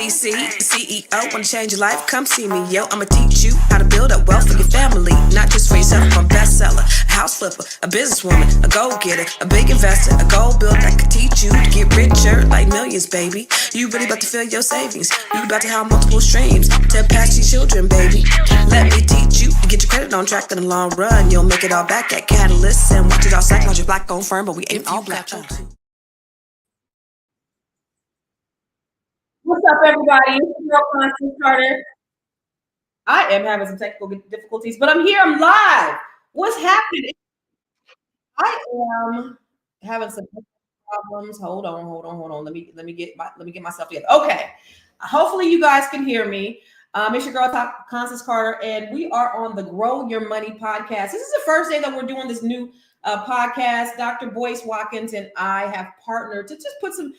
ABC, CEO, wanna change your life? Come see me, yo. I'ma teach you how to build up wealth for your family, not just for yourself. I'm a bestseller, a house flipper, a businesswoman, a go-getter, a big investor, a gold builder that can teach you to get richer like millions, baby. You really about to fill your savings. You about to have multiple streams to pass your children, baby. Let me teach you to get your credit on track in the long run. You'll make it all back at Catalyst and watch it all psychology black-owned firm, but we ain't all black. What's up, everybody? It's your girl, Constance Carter. I am having some technical difficulties, but I'm here. I'm live. What's happening? I am having some problems. Hold on. Let me get myself together. Okay. Hopefully, you guys can hear me. It's your girl, Constance Carter, and we are on the Grow Your Money podcast. This is the first day that we're doing this new podcast. Dr. Boyce Watkins and I have partnered to just put some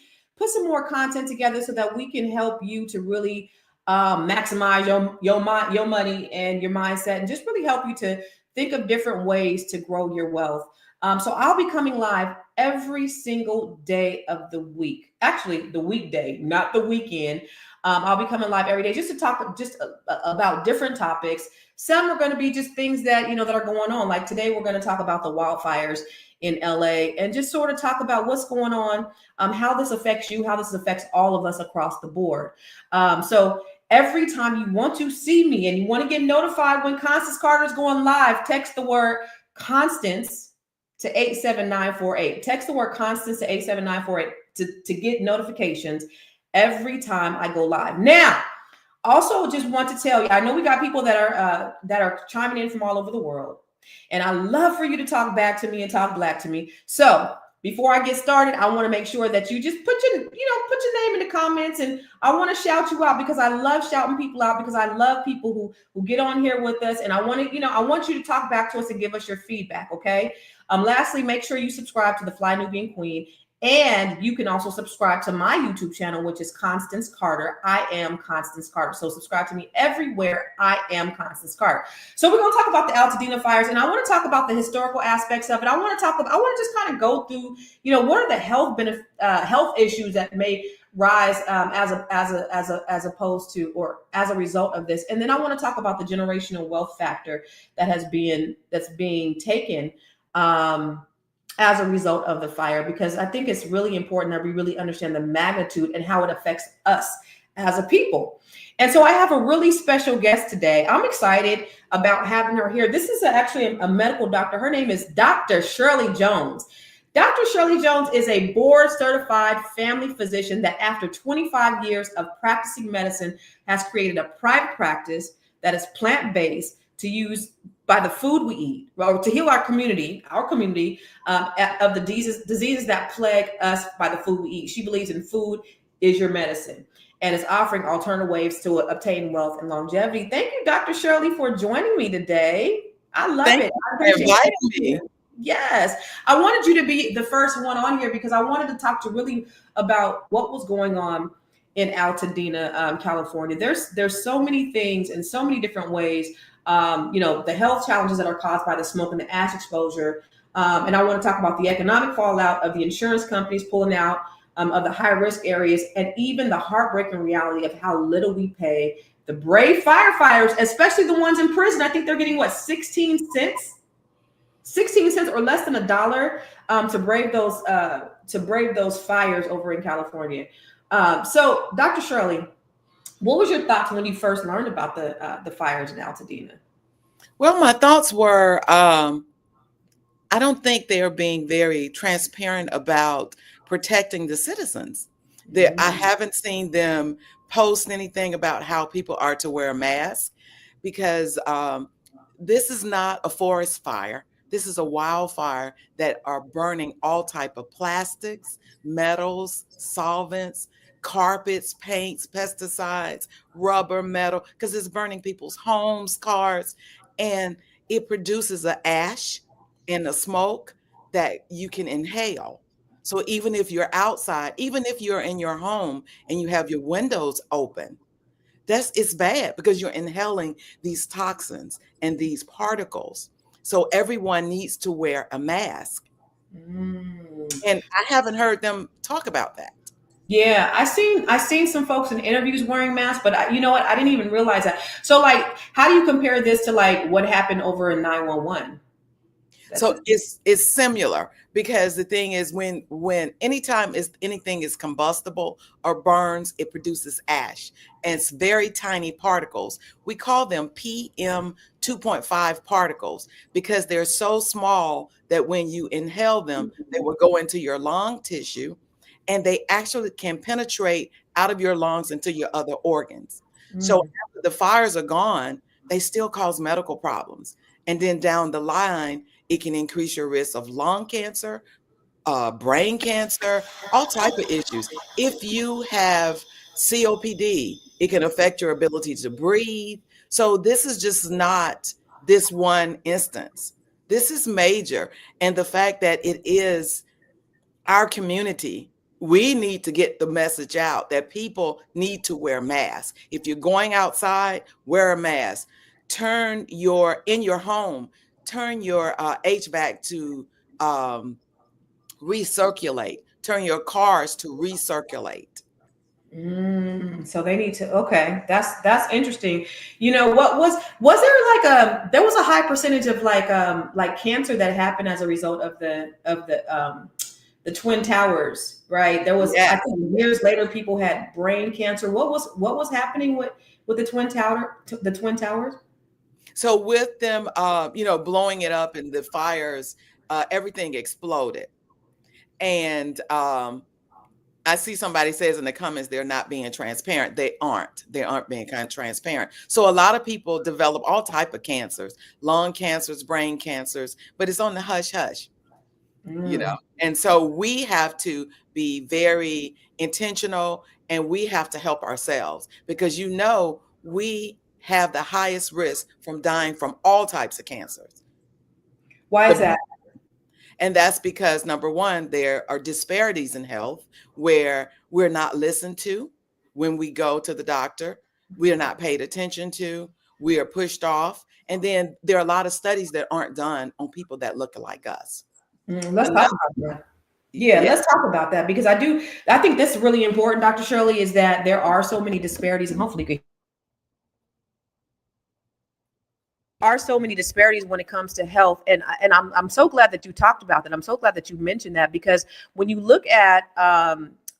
more content together so that we can help you to really maximize your money and your mindset, and just really help you to think of different ways to grow your wealth. So I'll be coming live every single day of the week. Actually, the weekday, not the weekend. I'll be coming live every day just to talk about different topics. Some are going to be just things that, that are going on. Like today, we're going to talk about the wildfires in LA and just sort of talk about what's going on, how this affects you, how this affects all of us across the board. So every time you want to see me and you want to get notified when Constance Carter is going live, text the word Constance to 87948. Text the word Constance to 87948 to get notifications every time I go live. Now, also just want to tell you, I know we got people that are chiming in from all over the world. And I love for you to talk back to me and talk black to me. So before I get started, I want to make sure that you just put your name in the comments, and I want to shout you out because I love shouting people out, because I love people who get on here with us, and I want you to talk back to us and give us your feedback. Okay. Lastly, make sure you subscribe to the Fly Nubian Queen. And you can also subscribe to my YouTube channel, which is Constance Carter. I am Constance Carter. So subscribe to me everywhere. I am Constance Carter. So we're going to talk about the Altadena fires, and I want to talk about the historical aspects of it. I want to just kind of go through, what are the health issues that may rise as opposed to, or as a result of this. And then I want to talk about the generational wealth factor that's being taken as a result of the fire, because I think it's really important that we really understand the magnitude and how it affects us as a people. And so I have a really special guest today. I'm excited about having her here. This is actually a medical doctor. Her name is Dr. Shirley Jones. Dr. Shirley Jones is a board certified family physician that after 25 years of practicing medicine has created a private practice that is plant-based to use by the food we eat, or to heal our community of the diseases that plague us by the food we eat. She believes in food is your medicine, and is offering alternative ways to obtain wealth and longevity. Thank you, Dr. Shirley, for joining me today. I love it. I appreciate me. Yes. I wanted you to be the first one on here because I wanted to talk to really about what was going on in Altadena, California. There's so many things in so many different ways. The health challenges that are caused by the smoke and the ash exposure. And I want to talk about the economic fallout of the insurance companies pulling out of the high risk areas, and even the heartbreaking reality of how little we pay the brave firefighters, especially the ones in prison. I think they're getting 16 cents or less than $1 to brave those fires over in California. So Dr. Shirley, what was your thoughts when you first learned about the fires in Altadena? Well, my thoughts were, I don't think they are being very transparent about protecting the citizens. I haven't seen them post anything about how people are to wear a mask, because this is not a forest fire. This is a wildfire that are burning all type of plastics, metals, solvents, carpets, paints, pesticides, rubber, metal, because it's burning people's homes, cars, and it produces an ash and a smoke that you can inhale. So even if you're outside, even if you're in your home and you have your windows open, it's bad because you're inhaling these toxins and these particles. So everyone needs to wear a mask. And I haven't heard them talk about that. Yeah, I seen some folks in interviews wearing masks, but you know what? I didn't even realize that. So like, how do you compare this to like what happened over in 911? That's So a it's similar, because the thing is, when anytime is anything is combustible or burns, it produces ash, and it's very tiny particles. We call them PM 2.5 particles because they're so small that when you inhale them, they will go into your lung tissue, and they actually can penetrate out of your lungs into your other organs. So Mm. after the fires are gone, they still cause medical problems. And then down the line, it can increase your risk of lung cancer, brain cancer, all type of issues. If you have COPD, it can affect your ability to breathe. So this is just not this one instance. This is major. And the fact that it is our community, we need to get the message out that people need to wear masks. If you're going outside, wear a mask. Turn your in your home, turn your HVAC to um, recirculate. Turn your cars to recirculate. So they need to. Okay, that's interesting. You know, was there like there was a high percentage of like cancer that happened as a result of the twin towers, right? There was, Yeah. I think, years later people had brain cancer. What was happening with the twin towers? So with them, blowing it up and the fires, everything exploded. And I see somebody says in the comments they're not being transparent. They aren't. They aren't being kind of transparent. So a lot of people develop all type of cancers, lung cancers, brain cancers, but it's on the hush hush, you know. Mm. And so we have to be very intentional, and we have to help ourselves, because we have the highest risk from dying from all types of cancers. Why is The that? And that's because, number one, there are disparities in health where we're not listened to when we go to the doctor. We are not paid attention to. We are pushed off. And then there are a lot of studies that aren't done on people that look like us. Let's talk Another, about that. Yeah, yeah. let's talk about that because I think this is really important, Dr. Shirley, is that there are so many disparities, and hopefully you can are so many disparities when it comes to health, and I'm so glad that you talked about that. I'm so glad that you mentioned that because when you look at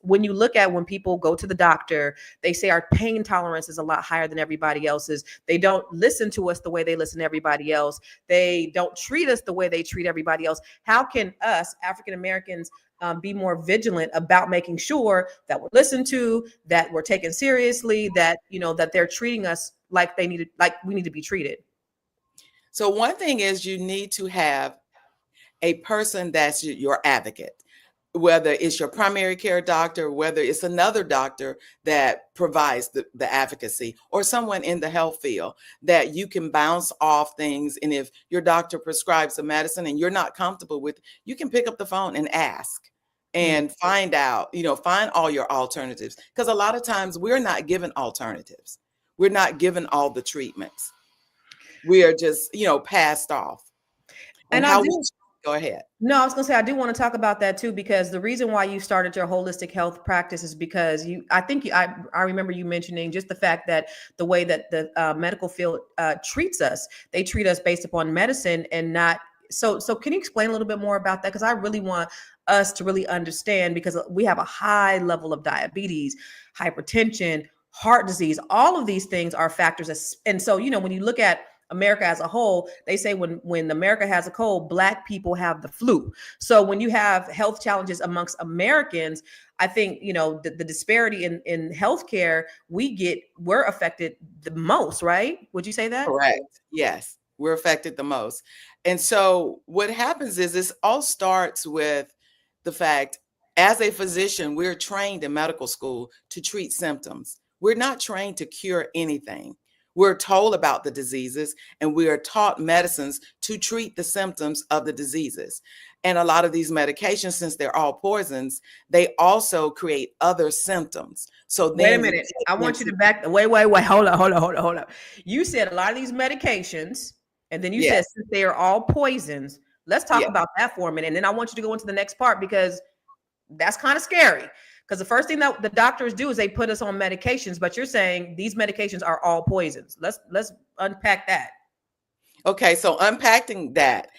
when people go to the doctor, they say our pain tolerance is a lot higher than everybody else's. They don't listen to us the way they listen to everybody else. They don't treat us the way they treat everybody else. How can us African Americans be more vigilant about making sure that we're listened to, that we're taken seriously, that that they're treating us like we need to be treated? So one thing is, you need to have a person that's your advocate, whether it's your primary care doctor, whether it's another doctor that provides the advocacy, or someone in the health field that you can bounce off things. And if your doctor prescribes a medicine and you're not comfortable with, you can pick up the phone and ask and find out, find all your alternatives. Because a lot of times we're not given alternatives. We're not given all the treatments. We are just, passed off on And I how we do. go ahead. No, I was gonna say I do want to talk about that too because the reason why you started your holistic health practice is because I remember you mentioning just the fact that the way that the medical field treats us, they treat us based upon medicine and not. So can you explain a little bit more about that? Because I really want us to really understand because we have a high level of diabetes, hypertension, heart disease. All of these things are factors, and so when you look at America as a whole, they say when America has a cold, Black people have the flu. So when you have health challenges amongst Americans, I think the disparity in healthcare we're affected the most, right? Would you say that? Correct. Yes, we're affected the most. And so what happens is this all starts with the fact, as a physician, we're trained in medical school to treat symptoms. We're not trained to cure anything. We're told about the diseases and we are taught medicines to treat the symptoms of the diseases. And a lot of these medications, since they're all poisons, they also create other symptoms. So Wait a then you minute. I get want you into, to wait. Hold up. You said a lot of these medications, and then you said yes, since they are all poisons, let's talk yeah. about that for a minute. And then I want you to go into the next part because that's kind of scary. Because the first thing that the doctors do is they put us on medications, but you're saying these medications are all poisons. Let's unpack that. Okay, so unpacking that,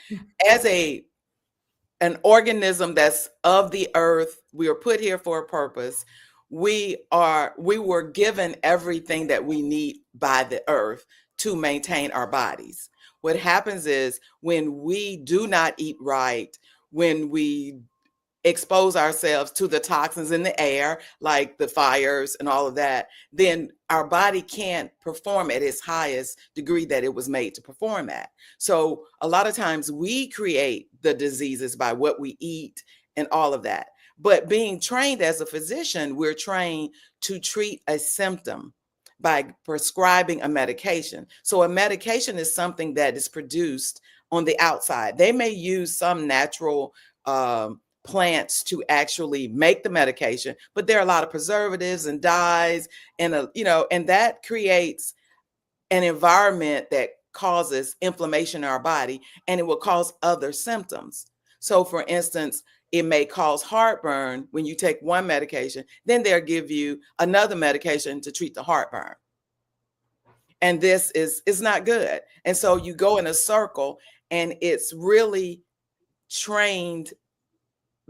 as an organism that's of the earth, we are put here for a purpose. We were given everything that we need by the earth to maintain our bodies. What happens is when we do not eat right, when we expose ourselves to the toxins in the air, like the fires and all of that, then our body can't perform at its highest degree that it was made to perform at. So a lot of times we create the diseases by what we eat and all of that. But being trained as a physician, we're trained to treat a symptom by prescribing a medication. So a medication is something that is produced on the outside. They may use some natural plants to actually make the medication, but there are a lot of preservatives and dyes and and that creates an environment that causes inflammation in our body, and it will cause other symptoms. So for instance, it may cause heartburn when you take one medication, then they'll give you another medication to treat the heartburn. And this is not good. And so you go in a circle, and it's really trained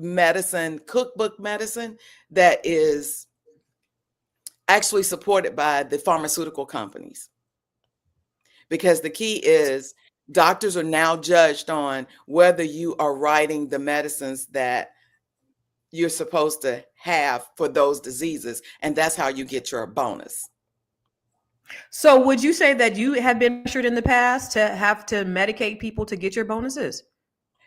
medicine, cookbook medicine, that is actually supported by the pharmaceutical companies. Because the key is doctors are now judged on whether you are writing the medicines that you're supposed to have for those diseases. And that's how you get your bonus. So would you say that you have been pressured in the past to have to medicate people to get your bonuses?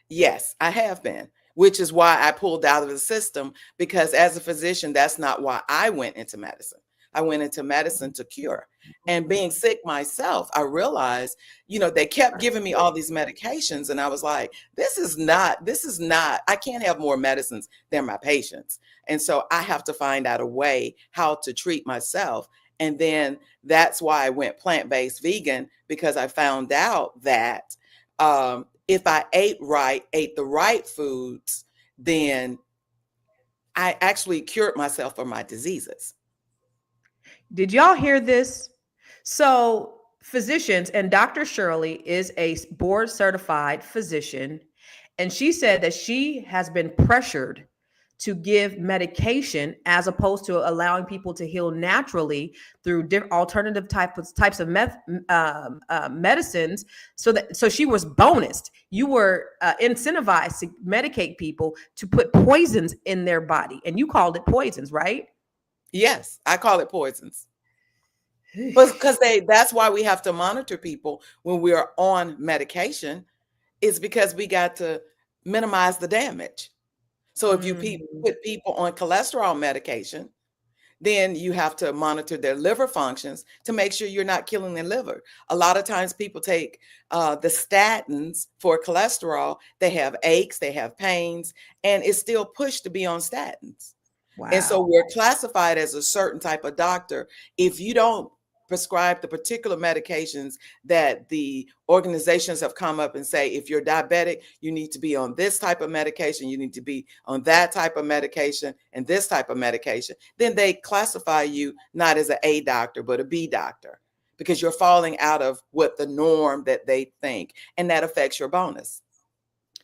Yes, I have been, which is why I pulled out of the system, because as a physician, that's not why I went into medicine. I went into medicine to cure. And being sick myself, I realized, they kept giving me all these medications. And I was like, this is not, I can't have more medicines than my patients. And so I have to find out a way how to treat myself. And then that's why I went plant-based vegan, because I found out that if I ate the right foods, then I actually cured myself of my diseases. Did y'all hear this? So physicians, and Dr. Shirley is a board certified physician, and she said that she has been pressured to give medication as opposed to allowing people to heal naturally through alternative types of medicines. So she was bonused. You were incentivized to medicate people to put poisons in their body, and you called it poisons, right? Yes, I call it poisons. Because that's why we have to monitor people when we are on medication, is because we got to minimize the damage. So if you put people on cholesterol medication, then you have to monitor their liver functions to make sure you're not killing their liver. A lot of times people take the statins for cholesterol. They have aches, they have pains, and it's still pushed to be on statins. Wow. And so we're classified as a certain type of doctor if you don't prescribe the particular medications that the organizations have come up and say, if you're diabetic, you need to be on this type of medication, you need to be on that type of medication and this type of medication. Then they classify you not as an A doctor, but a B doctor, because you're falling out of what the norm that they think, and that affects your bonus.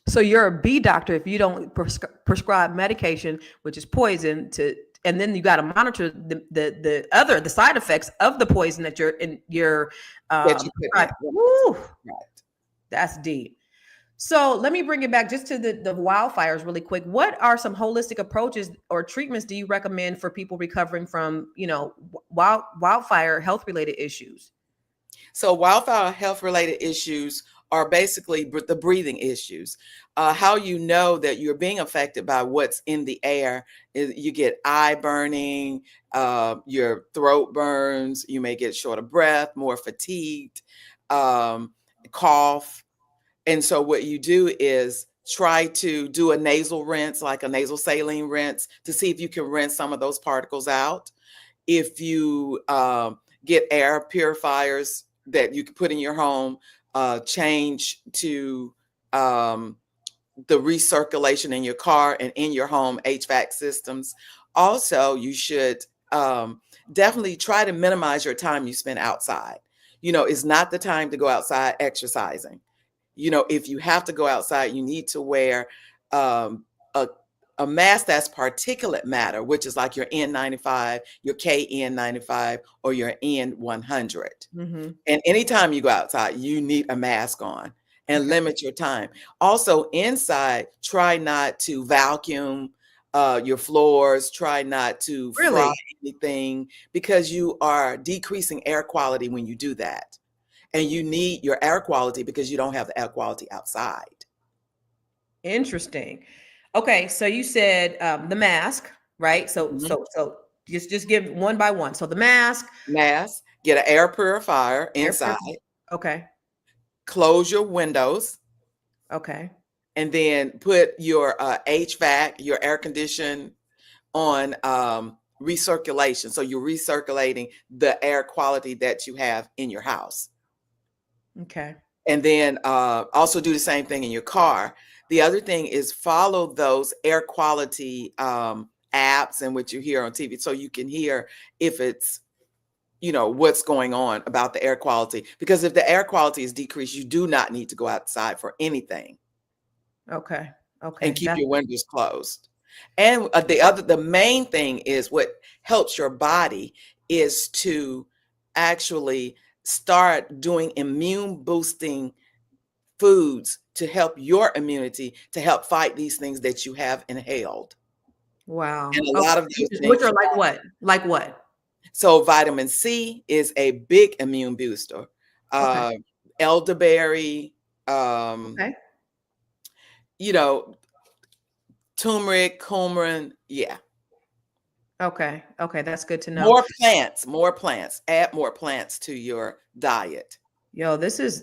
So you're a B doctor if you don't prescribe medication, which is poison, and then you got to monitor the side effects of the poison that you're in your right. That's deep. So let me bring it back just to the wildfires really quick. What are some holistic approaches or treatments do you recommend for people recovering from, wildfire health related issues? So wildfire health related issues are basically the breathing issues. How you know that you're being affected by what's in the air is you get eye burning, your throat burns, you may get short of breath, more fatigued, cough. And so what you do is try to do a nasal rinse, like a nasal saline rinse, to see if you can rinse some of those particles out. If you get air purifiers that you can put in your home, change to the recirculation in your car and in your home HVAC systems. Also, you should definitely try to minimize your time you spend outside. It's not the time to go outside exercising. If you have to go outside, you need to wear um, a, a mask that's particulate matter, which is like your N95, your KN95, or your N100. Mm-hmm. And anytime you go outside, you need a mask on and limit your time. Also, inside, try not to vacuum your floors, try not to fry Really? anything, because you are decreasing air quality when you do that. And you need your air quality because you don't have the air quality outside. Interesting. Okay, so you said the mask, right? So Mhm. so just give one by one. So the mask, Mask, get an air purifier air inside, okay, close your windows, okay, and then put your HVAC, your air condition, on recirculation. So you're recirculating the air quality that you have in your house. okay. And then also do the same thing in your car. The other thing is follow those air quality apps and what you hear on TV, so you can hear if it's, what's going on about the air quality. Because if the air quality is decreased, you do not need to go outside for anything, Okay. and Okay. keep your windows closed. And the main thing is what helps your body is to actually start doing immune boosting foods to help your immunity, to help fight these things that you have inhaled. Wow. And a Okay. lot of those Which things, are like what? Like what? so vitamin C is a big immune booster. Okay. Uh, elderberry, um, Okay. you know, turmeric, cumin, yeah. Okay. Okay. That's good to know. More plants. Add more plants to your diet. Yo, this is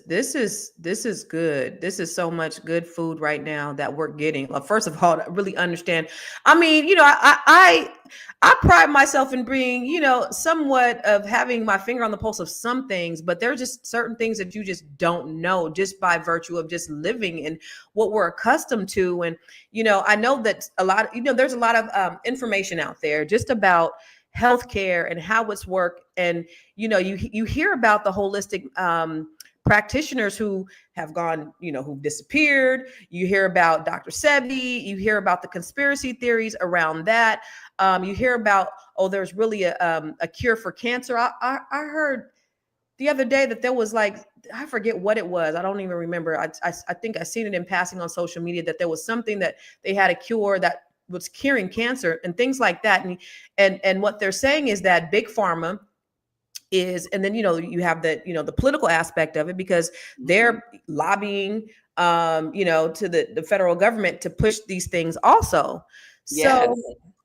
good. This is so much good food right now that we're getting. First of all, to really understand. I mean, I pride myself in being, somewhat of having my finger on the pulse of some things, but there are just certain things that you just don't know just by virtue of just living and what we're accustomed to. And I know that there's a lot of information out there just about healthcare and how it's worked. And you hear about the holistic practitioners who have gone, who've disappeared. You hear about Dr. Sebi. You hear about the conspiracy theories around that. You hear about, there's really a cure for cancer. I heard the other day that there was, like, I forget what it was. I don't even remember. I think I seen it in passing on social media that there was something that they had a cure that was curing cancer and things like that. And what they're saying is that big pharma is, and then you have the political aspect of it, because they're lobbying to the federal government to push these things also. Yes.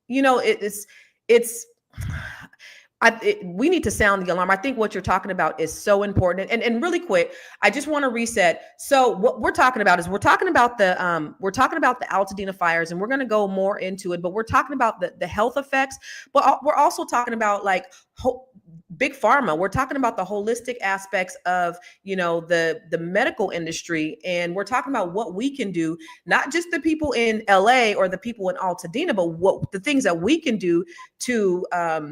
So it's we need to sound the alarm. I think what you're talking about is so important. And really quick, I just want to reset. So what we're talking about is we're talking about the Altadena fires, and we're going to go more into it. But we're talking about the health effects, but we're also talking about like big pharma. We're talking about the holistic aspects of the medical industry, and we're talking about what we can do, not just the people in LA or the people in Altadena, but what the things that we can do to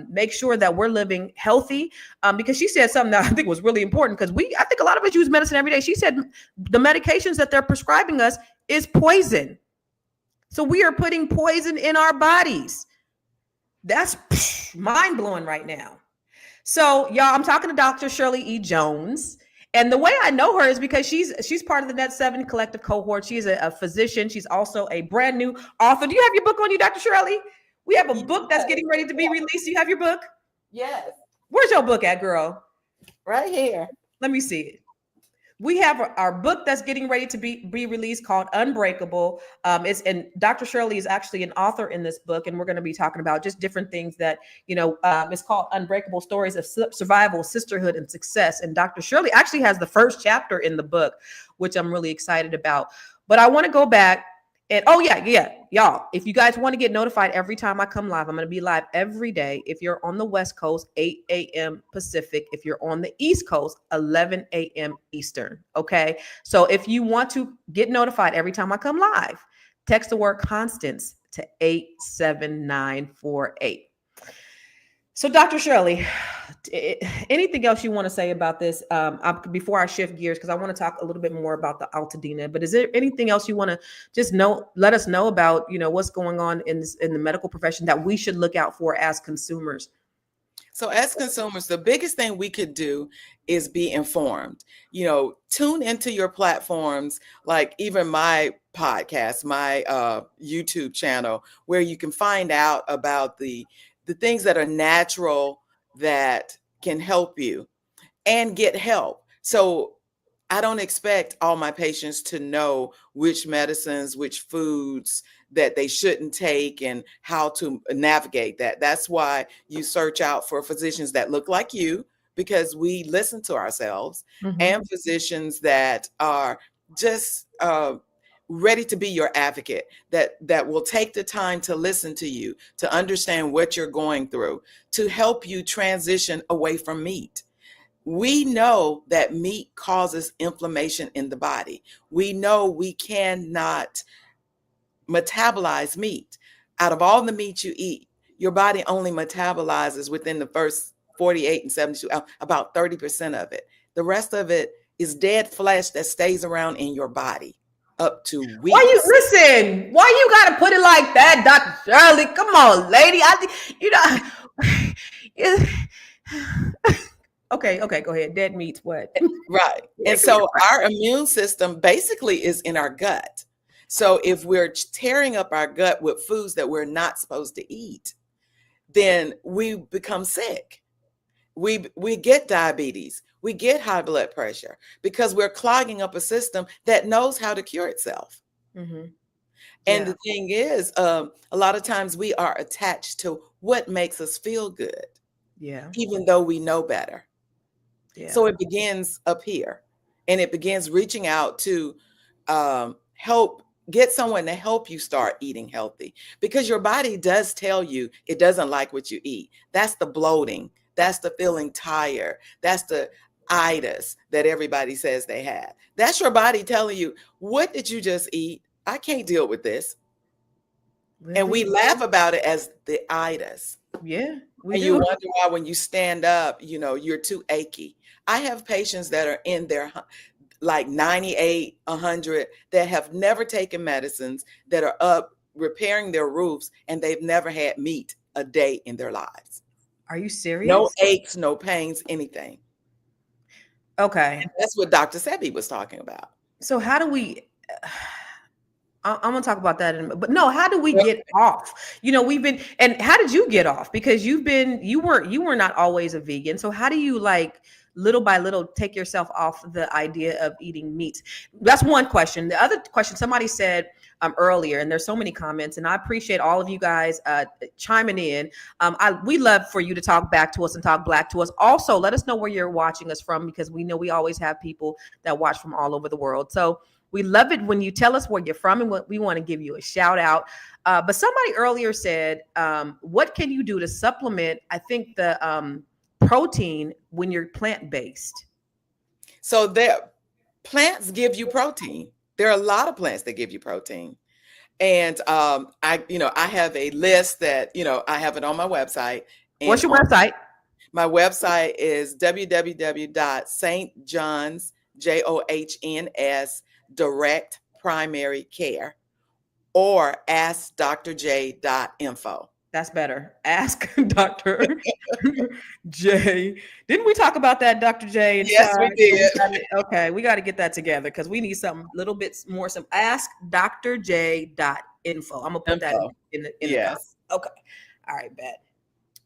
make sure that we're living healthy. Because she said something that I think was really important, because I think a lot of us use medicine every day. She said the medications that they're prescribing us is poison. So we are putting poison in our bodies. That's mind blowing right now. So, y'all, I'm talking to Dr. Shirley E. Jones. And the way I know her is because she's part of the Net 7 collective cohort. She's a physician. She's also a brand new author. Do you have your book on you, Dr. Shirley? We have a book that's getting ready to be released. Do you have your book? Yes. Where's your book at, girl? Right here. Let me see it. We have our book that's getting ready to be released called Unbreakable. And Dr. Shirley is actually an author in this book, and we're going to be talking about just different things that, it's called Unbreakable: Stories of Survival, Sisterhood, and Success. And Dr. Shirley actually has the first chapter in the book, which I'm really excited about. But I want to go back. And y'all, if you guys want to get notified every time I come live, I'm going to be live every day. If you're on the West Coast, 8 a.m. Pacific. If you're on the East Coast, 11 a.m. Eastern. Okay. So if you want to get notified every time I come live, Text the word constants to 87948. So, Dr. Shirley, anything else you want to say about this before I shift gears? Because I want to talk a little bit more about the Altadena. But is there anything else you want to just let us know about, what's going on in the medical profession that we should look out for as consumers? So as consumers, the biggest thing we could do is be informed. Tune into your platforms, like even my podcast, my YouTube channel, where you can find out about the things that are natural that can help you and get help. So I don't expect all my patients to know which medicines, which foods that they shouldn't take and how to navigate that. That's why you search out for physicians that look like you, because we listen to ourselves, and physicians that are just ready to be your advocate, that will take the time to listen to you, to understand what you're going through, to help you transition away from meat. We know that meat causes inflammation in the body. We know we cannot metabolize meat. Out of all the meat you eat, your body only metabolizes within the first 48 and 72 hours, about 30% of it. The rest of it is dead flesh that stays around in your body up to weeks. Why you gotta put it like that, Dr. Shirley? Come on, lady. Okay, go ahead. Dead meat's what? Right. And so our immune system basically is in our gut. So if we're tearing up our gut with foods that we're not supposed to eat, then we become sick. We get diabetes. We get high blood pressure because we're clogging up a system that knows how to cure itself. And the thing is, a lot of times we are attached to what makes us feel good, even though we know better. So it begins up here, and it begins reaching out to get someone to help you start eating healthy, because your body does tell you it doesn't like what you eat. That's the bloating. That's the feeling tired. That's the itis that everybody says they have. That's your body telling you, what did you just eat? I can't deal with this. Really? And we laugh about it as the itis. Yeah. And you wonder why when you stand up, you're too achy. I have patients that are in their like 98, 100, that have never taken medicines, that are up repairing their roofs, and they've never had meat a day in their lives. Are you serious? No aches, no pains, anything. Okay. And that's what Dr. Sebi was talking about. So how do we... I'm going to talk about that but no, how do we get off? And how did you get off? Because you were not always a vegan. So how do you, like, little by little take yourself off the idea of eating meat? That's one question. The other question, somebody said earlier, and there's so many comments, and I appreciate all of you guys chiming in. We love for you to talk back to us and talk black to us. Also, let us know where you're watching us from, because we know we always have people that watch from all over the world. So we love it when you tell us where you're from, and we want to give you a shout out. But somebody earlier said, what can you do to supplement, I think, the protein when you're plant-based? So plants give you protein. There are a lot of plants that give you protein. And I have a list that, I have it on my website. What's your website? My website is www.stjohns, JOHNS, Direct Primary Care, or askdrj.info. That's better. Ask Dr. J. Didn't we talk about that, Dr. J? Yes, we did. Okay, we got to get that together, because we need something a little bit more. Some askdrj.info. I'm gonna put that in the yes. Okay. All right, bet.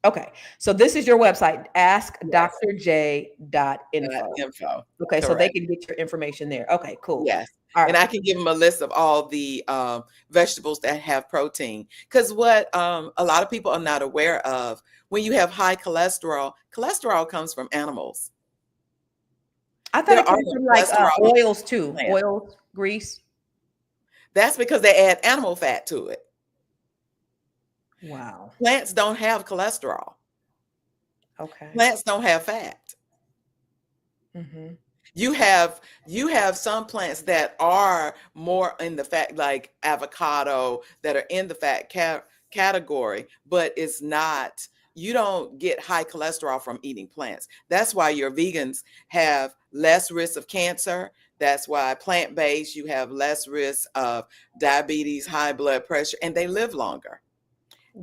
Okay, so this is your website, askdrj.info. Info. Okay, Correct. so they can get your information there. Okay, cool. Yes. All right. And I can give them a list of all the vegetables that have protein. Because what a lot of people are not aware of, when you have high cholesterol comes from animals. I thought it came from like oils too. Oils, grease. That's because they add animal fat to it. Wow. Plants don't have cholesterol. Okay. Plants don't have fat. Mm-hmm. You have some plants that are more in the fat, like avocado, that are in the fat category, but it's not. You don't get high cholesterol from eating plants. That's why your vegans have less risk of cancer. That's why plant-based, you have less risk of diabetes, high blood pressure, and they live longer.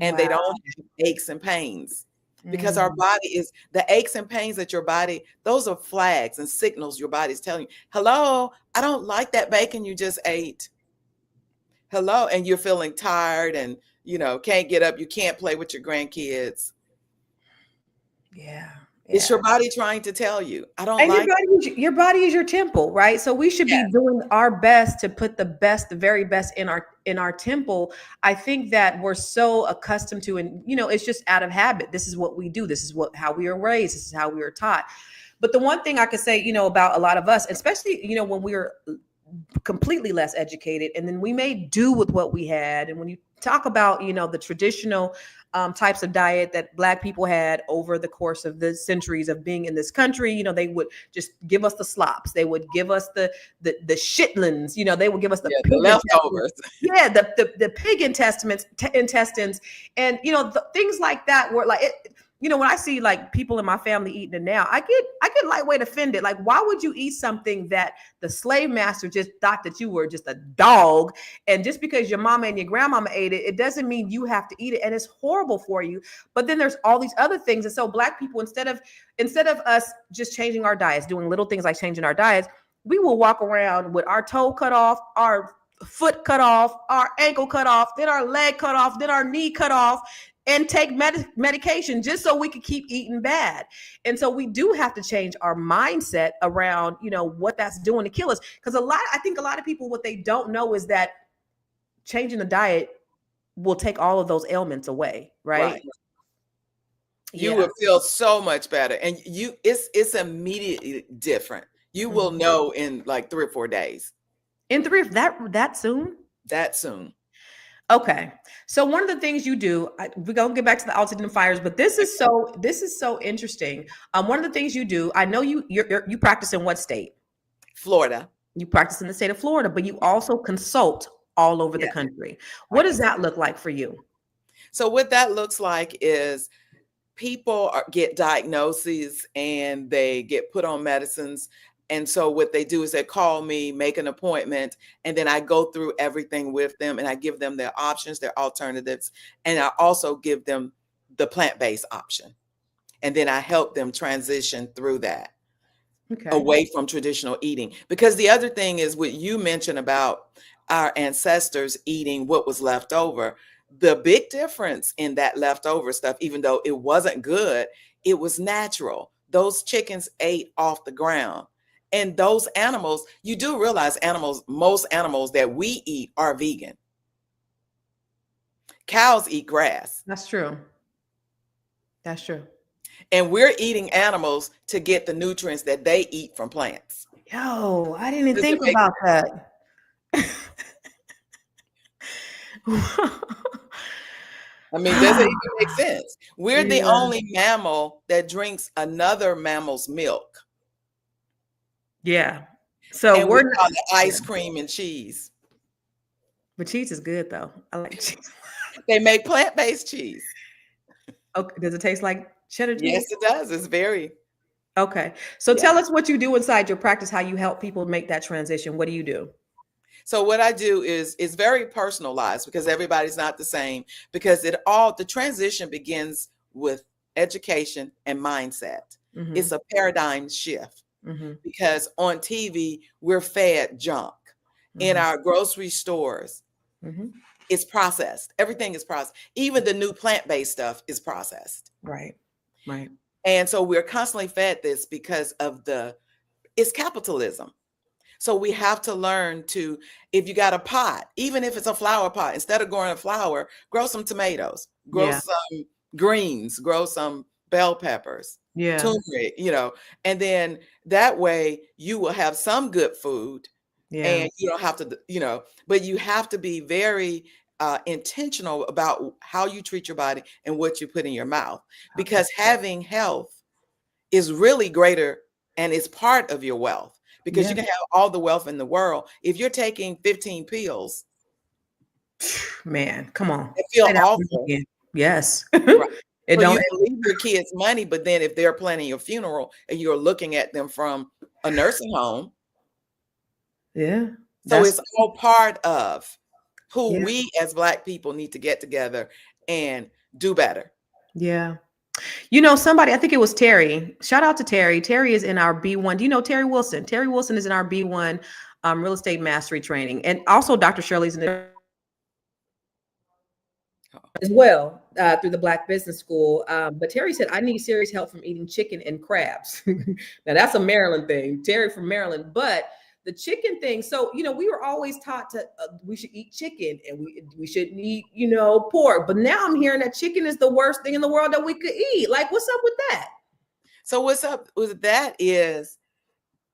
And they Wow. don't have aches and pains, because our body is, the aches and pains that your body, those are flags and signals your body's telling you, hello, I don't like that bacon you just ate. Hello. And you're feeling tired and, can't get up. You can't play with your grandkids. Yeah. It's your body trying to tell you, I don't And like your body is your temple, right? So we should it. be doing our best to put the very best in our temple. I think that we're so accustomed to, and it's just out of habit. This is what we do. This is how we are raised. This is how we were taught. But the one thing I could say, about a lot of us, especially, when we were completely less educated, and then we made do with what we had. And when you talk about, the traditional types of diet that Black people had over the course of the centuries of being in this country, they would just give us the slops. They would give us the shitlins. They would give us the The leftovers. Yeah, the pig intestines, and things like that were like it. When I see like people in my family eating it now, I get lightweight offended. Like, why would you eat something that the slave master just thought that you were just a dog? And just because your mama and your grandmama ate it, it doesn't mean you have to eat it. And it's horrible for you. But then there's all these other things. And so Black people, instead of us just changing our diets, doing little things like changing our diets, we will walk around with our toe cut off, our foot cut off, our ankle cut off, then our leg cut off, then our knee cut off, and take medication just so we could keep eating bad. And so we do have to change our mindset around, what that's doing to kill us. Because I think a lot of people, what they don't know is that changing the diet will take all of those ailments away, right? You will feel so much better, and it's immediately different. You will know in like 3 or 4 days. In that soon? That soon. Okay. So one of the things you do, we're going to get back to the Altadena fires, but this is so interesting. One of the things you do, I know you practice in what state? Florida. You practice in the state of Florida, but you also consult all over the country. What does that look like for you? So what that looks like is people get diagnoses and they get put on medicines. And so what they do is they call me, make an appointment, and then I go through everything with them and I give them their options, their alternatives, and I also give them the plant-based option. And then I help them transition through that away from traditional eating. Because the other thing is what you mentioned about our ancestors eating what was left over. The big difference in that leftover stuff, even though it wasn't good, it was natural. Those chickens ate off the ground. And those animals, you do realize most animals that we eat are vegan. Cows eat grass. That's true. That's true. And we're eating animals to get the nutrients that they eat from plants. Yo, I didn't even think about that. I mean, does it even make sense? We're the only mammal that drinks another mammal's milk. Yeah. So and we're not the ice cream and cheese. But cheese is good though. I like cheese. They make plant-based cheese. Okay. Does it taste like cheddar cheese? Yes, it does. It's very. Okay. So tell us what you do inside your practice, how you help people make that transition. What do you do? So what I do is very personalized because everybody's not the same, because the transition begins with education and mindset. Mm-hmm. It's a paradigm shift. Mm-hmm. Because on TV, we're fed junk. Mm-hmm. In our grocery stores, mm-hmm. it's processed. Everything is processed. Even the new plant-based stuff is processed. Right. And so we're constantly fed this because of it's capitalism. So we have to learn to, if you got a pot, even if it's a flower pot, instead of growing a flower, grow some tomatoes, grow some greens, grow some bell peppers. Turmeric, and then that way you will have some good food and you don't have to, but you have to be very intentional about how you treat your body and what you put in your mouth, because having health is really greater and it's part of your wealth. because Yeah. you can have all the wealth in the world. If you're taking 15 pills, Man, come on. it feel Say that word awful. again. Yes. Right. It So you don't. can leave your kids money, but then if they're planning your funeral and you're looking at them from a nursing home, Yeah. so That's it's all part of who yeah. we as Black people need to get together and do better. Yeah. You know, somebody, I think it was Terry. Shout out to Terry. Terry is in our B1. Do you know Terry Wilson? Terry Wilson is in our B1 real estate mastery training. And also Dr. Shirley's in there as well through the Black Business School. But Terry said, I need serious help from eating chicken and crabs. Now, that's a Maryland thing. Terry from Maryland. But the chicken thing, so, you know, we were always taught to, we should eat chicken and we shouldn't eat, you know, pork. But now I'm hearing that chicken is the worst thing in the world that we could eat. Like, what's up with that? So what's up with that is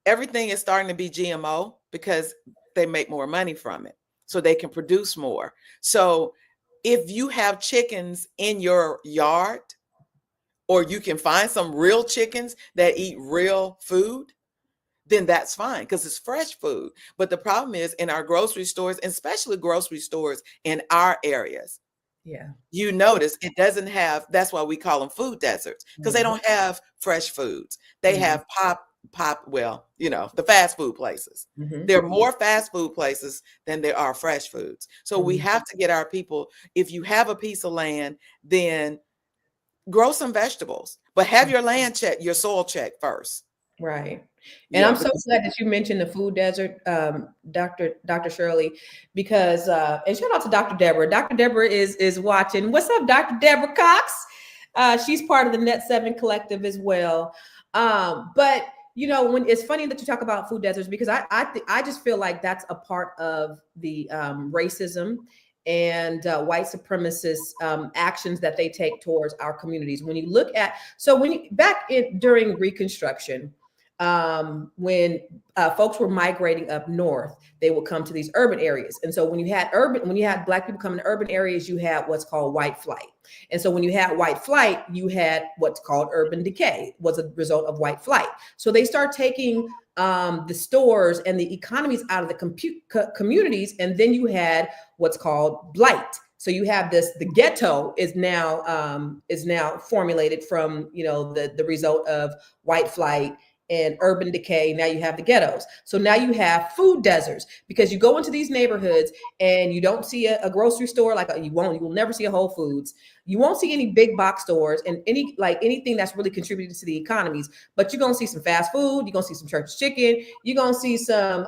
everything is starting to be GMO because they make more money from it. So they can produce more. So if you have chickens in your yard, or you can find some real chickens that eat real food, then that's fine because it's fresh food. But the problem is in our grocery stores, and especially grocery stores in our areas, Yeah. you notice it doesn't have, that's why we call them food deserts, because they don't have fresh foods. They have well, you know, the fast food places. There are more fast food places than there are fresh foods. So we have to get our people, if you have a piece of land, then grow some vegetables, but have your land checked, your soil checked first. Right. And Yeah, I'm so glad that you mentioned the food desert, Dr. Shirley, because and shout out to Dr. Deborah. Dr. Deborah is watching. What's up, Dr. Deborah Cox? She's part of the Net 7 Collective as well. But you know, when it's funny that you talk about food deserts, because I just feel like that's a part of the racism and white supremacist actions that they take towards our communities. When you look at, so when you back in during Reconstruction, when folks were migrating up north, they would come to these urban areas. And so when you had Black people come to urban areas, you had what's called white flight. And so when you had white flight, you had what's called urban decay, was a result of white flight. So they start taking the stores and the economies out of the communities, and then you had what's called blight. So you have the ghetto is now formulated from, you know, the result of white flight and urban decay. Now you have the ghettos. So now you have food deserts, because you go into these neighborhoods and you don't see a grocery store, you will never see a Whole Foods. You won't see any big box stores and anything that's really contributing to the economies, but you're gonna see some fast food, you're gonna see some church chicken, you're gonna see some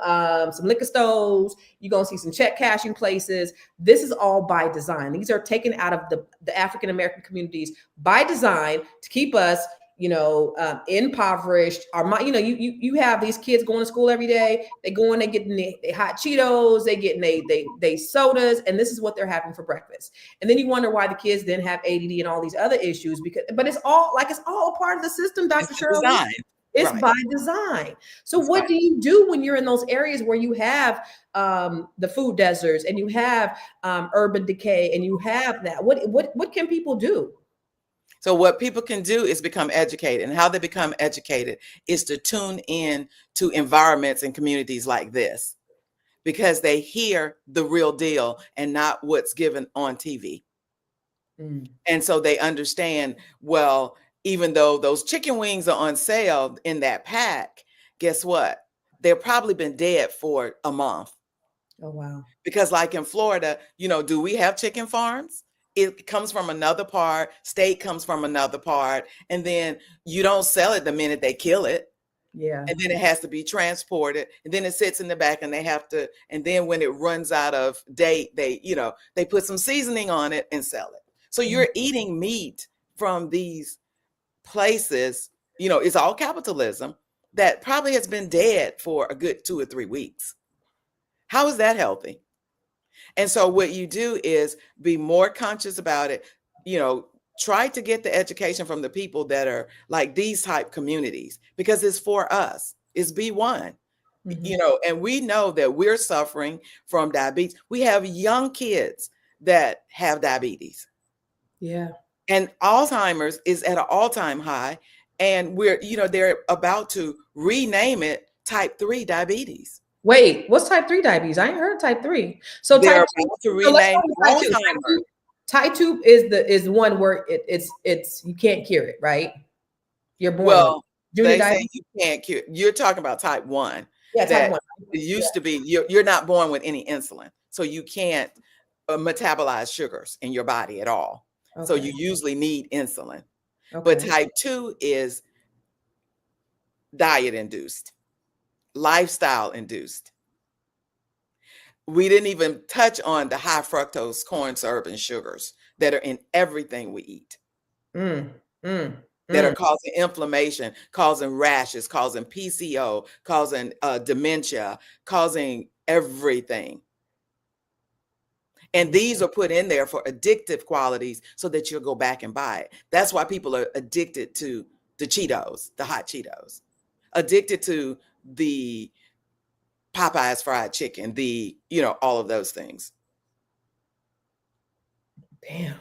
liquor stores, you're gonna see some check cashing places. This is all by design. These are taken out of the African American communities by design to keep us, you know, impoverished. You know, you have these kids going to school every day. They go in, they getting they hot Cheetos, they getting they sodas, and this is what they're having for breakfast. And then you wonder why the kids then have ADD and all these other issues, but it's all a part of the system, Dr. Shirley. Design. It's Right. by design. So That's what right. do you do when you're in those areas where you have the food deserts and you have urban decay and you have that? What can people do? So what people can do is become educated, and how they become educated is to tune in to environments and communities like this, because they hear the real deal and not what's given on TV. And so they understand, well, even though those chicken wings are on sale in that pack, guess what? They've probably been dead for a month. Oh, wow. Because like in Florida, you know, do we have chicken farms? It comes from another part, state comes from another part, and then you don't sell it the minute they kill it. Yeah. And then it has to be transported, and then it sits in the back, and they have to, and then when it runs out of date, they put some seasoning on it and sell it. So you're eating meat from these places, you know, it's all capitalism that probably has been dead for a good 2 or 3 weeks. How is that healthy? And so what you do is be more conscious about it, you know, try to get the education from the people that are like these type communities, because it's for us. It's B1, you know, and we know that we're suffering from diabetes. We have young kids that have diabetes. Yeah. And Alzheimer's is at an all-time high. And we're, you know, they're about to rename it type 3 diabetes. Wait, what's type 3 diabetes? I ain't heard type 3. So They're type 2, about to so let's rename go with type 2. Alzheimer's. Type 2 is the one where it's you can't cure it, right? You're born with it. Well, Junior they say diabetes. you can't cure. You're talking about type 1. Yeah, type That 1. it used to be you're not born with any insulin, so you can't metabolize sugars in your body at all. So Okay. you usually need insulin. But Okay. type 2 is diet induced, lifestyle induced. We didn't even touch on the high fructose corn syrup and sugars that are in everything we eat, that are causing inflammation, causing rashes, causing PCO, causing dementia, causing everything. And these are put in there for addictive qualities so that you'll go back and buy it. That's why people are addicted to the Cheetos, the hot Cheetos, addicted to the Popeyes fried chicken, the, all of those things. Damn.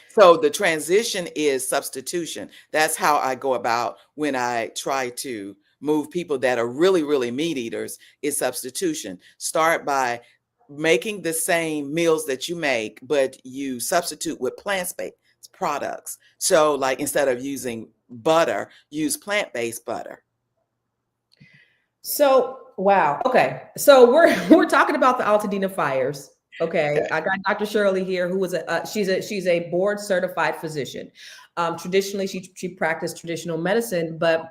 So the transition is substitution. That's how I go about when I try to move people that are really, really meat eaters, is substitution. Start by making the same meals that you make, but you substitute with plant-based products. So like instead of using butter, use plant-based butter. So, wow. Okay. So we're talking about the Altadena fires. Okay. I got Dr. Shirley here, who is she's a board certified physician. Traditionally, she practiced traditional medicine, but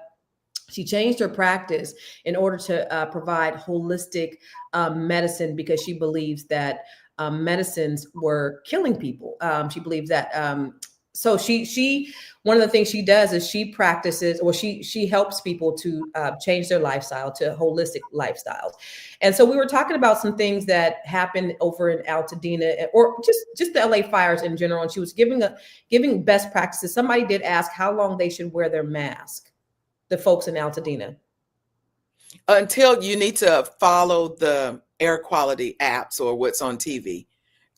she changed her practice in order to provide holistic medicine, because she believes that medicines were killing people. She believes that. So she one of the things she does is she practices, or she helps people to change their lifestyle to holistic lifestyles. And so we were talking about some things that happened over in Altadena, or just the LA fires in general. And she was giving best practices. Somebody did ask how long they should wear their mask, the folks in Altadena. Until you need to follow the air quality apps or what's on TV.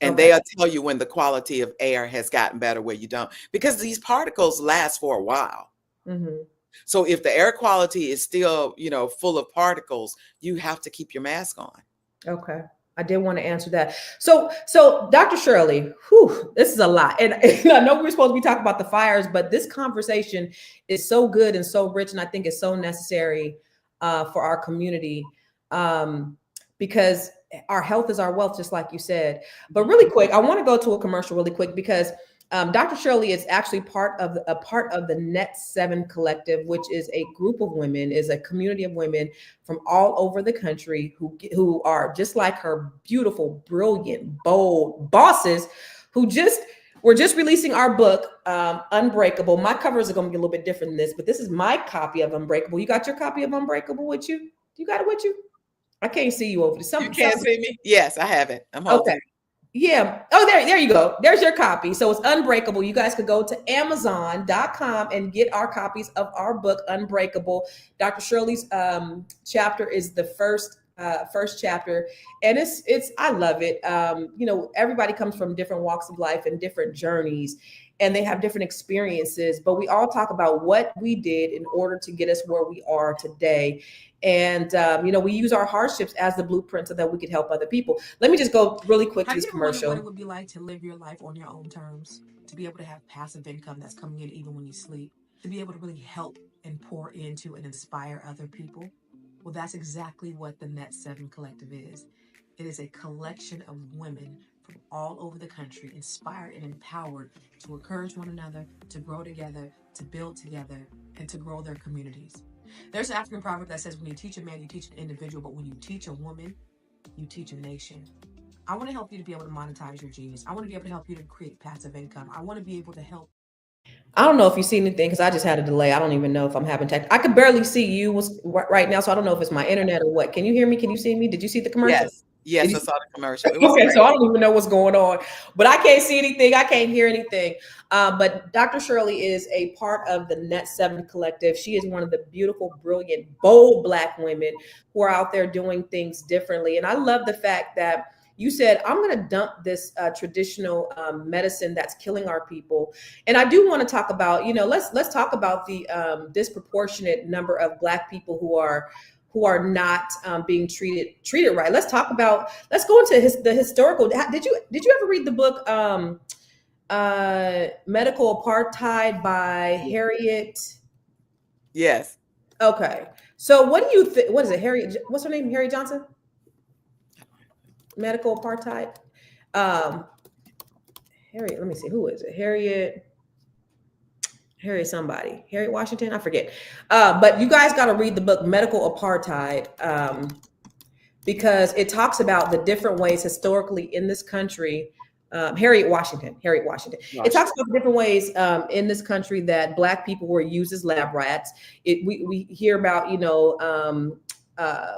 And Okay. they'll tell you when the quality of air has gotten better, where you don't, because these particles last for a while. Mm-hmm. So if the air quality is still, full of particles, you have to keep your mask on. Okay. I did want to answer that. So Dr. Shirley, this is a lot. And I know we're supposed to be talking about the fires, but this conversation is so good and so rich. And I think it's so necessary for our community, because our health is our wealth, just like you said. But really quick, I want to go to a commercial really quick, because Dr. Shirley is actually part of the Net 7 Collective, which is a group of women, is a community of women from all over the country who are just like her, beautiful, brilliant, bold bosses, we're just releasing our book, Unbreakable. My covers are going to be a little bit different than this, but this is my copy of Unbreakable. You got your copy of Unbreakable with you? You got it with you? I can't see you over there. You can't see me? Yes, I have it. I'm holding. Okay. Yeah. Oh, there you go. There's your copy. So it's Unbreakable. You guys could go to Amazon.com and get our copies of our book, Unbreakable. Dr. Shirley's chapter is the first chapter, and it's I love it. Everybody comes from different walks of life and different journeys, and they have different experiences, but we all talk about what we did in order to get us where we are today. And, we use our hardships as the blueprint so that we could help other people. Let me just go really quick to this commercial. What it would be like to live your life on your own terms, to be able to have passive income that's coming in even when you sleep, to be able to really help and pour into and inspire other people? Well, that's exactly what the Net 7 Collective is. It is a collection of women from all over the country, inspired and empowered to encourage one another, to grow together, to build together, and to grow their communities. There's an African proverb that says, when you teach a man, you teach an individual, but when you teach a woman, you teach a nation. I want to help you to be able to monetize your genius. I want to be able to help you to create passive income. I want to be able to help. I don't know if you see anything, because I just had a delay. I don't even know if I'm having tech. I could barely see you right now, so I don't know if it's my internet or what. Can you hear me? Can you see me? Did you see the commercial? Yes, I saw the commercial. Okay, so I don't even know what's going on, but I can't see anything. I can't hear anything. But Dr. Shirley is a part of the Net 7 Collective. She is one of the beautiful, brilliant, bold Black women who are out there doing things differently. And I love the fact that you said, I'm going to dump this traditional medicine that's killing our people. And I do want to talk about, let's talk about the disproportionate number of Black people who are who are not being treated right. Let's go into the historical. Did you ever read the book Medical Apartheid by Harriet? Yes. Okay. So what do you think? What is it? What's her name? Harriet Johnson? Medical Apartheid. Harriet, let me see. Who is it? Harriet somebody. Harriet Washington? I forget. But you guys got to read the book Medical Apartheid because it talks about the different ways historically in this country. Harriet Washington. It talks about the different ways in this country that Black people were used as lab rats. We hear about,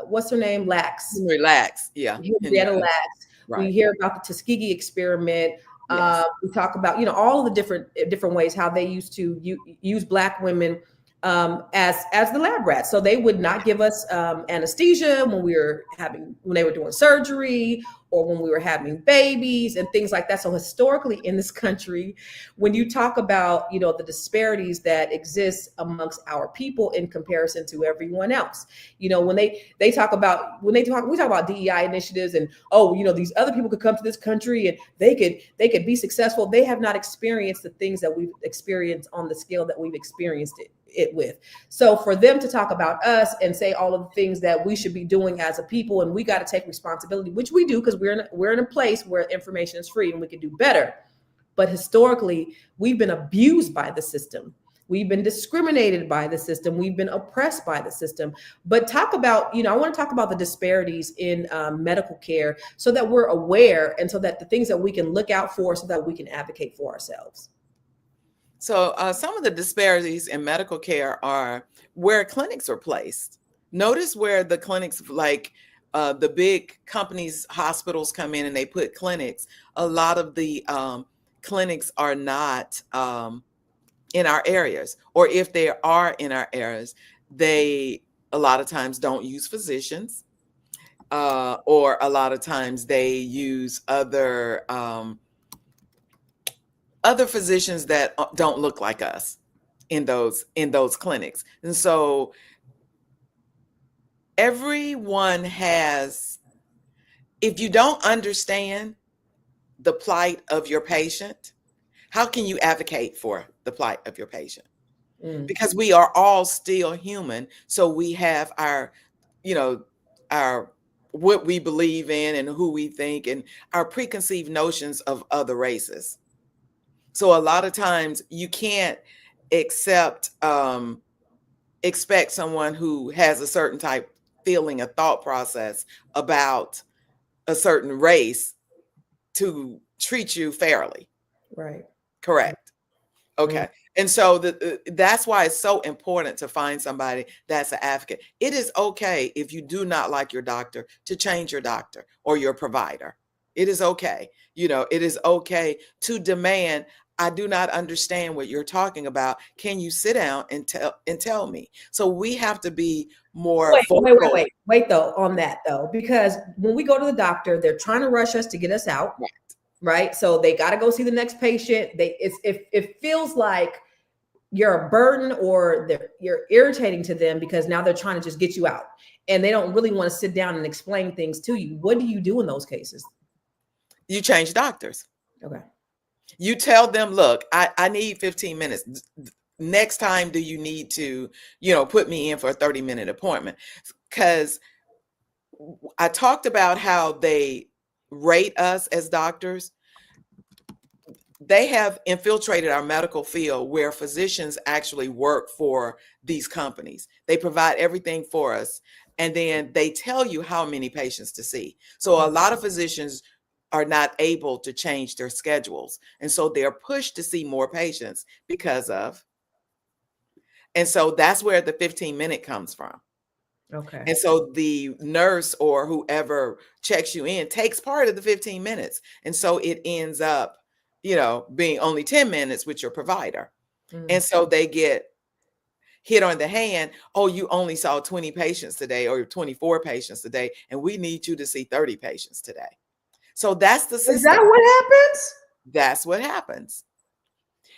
what's her name? Relax. Yeah. Henrietta Lacks. Right. We hear about the Tuskegee experiment. Yes. We talk about, all of the different ways how they used to use Black women as the lab rats. So they would not give us anesthesia when they were doing surgery or when we were having babies and things like that. So historically in this country, when you talk about, the disparities that exist amongst our people in comparison to everyone else, when we talk about DEI initiatives and, these other people could come to this country and they could be successful. They have not experienced the things that we've experienced on the scale that we've experienced it with. So for them to talk about us and say all of the things that we should be doing as a people, and we got to take responsibility, which we do because we're in a place where information is free and we can do better. But historically, we've been abused by the system. We've been discriminated by the system. We've been oppressed by the system. But talk about, I want to talk about the disparities in medical care so that we're aware and so that the things that we can look out for so that we can advocate for ourselves. So some of the disparities in medical care are where clinics are placed. Notice where the clinics, like the big companies, hospitals come in and they put clinics. A lot of the clinics are not in our areas, or if they are in our areas, they a lot of times don't use physicians, or a lot of times they use other physicians that don't look like us in those clinics. And so everyone has, if you don't understand the plight of your patient, how can you advocate for the plight of your patient? Because we are all still human. So we have our what we believe in and who we think and our preconceived notions of other races. So a lot of times you can't expect someone who has a certain type feeling, a thought process about a certain race to treat you fairly. Right. Correct. Okay. And so that's why it's so important to find somebody that's an advocate. It is okay if you do not like your doctor to change your doctor or your provider. It is okay. It is okay to demand, I do not understand what you're talking about. Can you sit down and tell me? So we have to be more vocal. Wait though on that though, because when we go to the doctor, they're trying to rush us to get us out. Right. So they got to go see the next patient. It feels like you're a burden or you're irritating to them because now they're trying to just get you out and they don't really want to sit down and explain things to you. What do you do in those cases? You change doctors. Okay. You tell them, look, I need 15 minutes. Next time, do you need to, put me in for a 30-minute appointment? Because I talked about how they rate us as doctors. They have infiltrated our medical field where physicians actually work for these companies. They provide everything for us. And then they tell you how many patients to see. So a lot of physicians are not able to change their schedules. And so they're pushed to see more patients because of. And so that's where the 15-minute comes from. Okay. And so the nurse or whoever checks you in takes part of the 15 minutes. And so it ends up, being only 10 minutes with your provider. And so they get hit on the hand. Oh, you only saw 20 patients today or 24 patients today, and we need you to see 30 patients today. So that's the system. Is that what happens? That's what happens.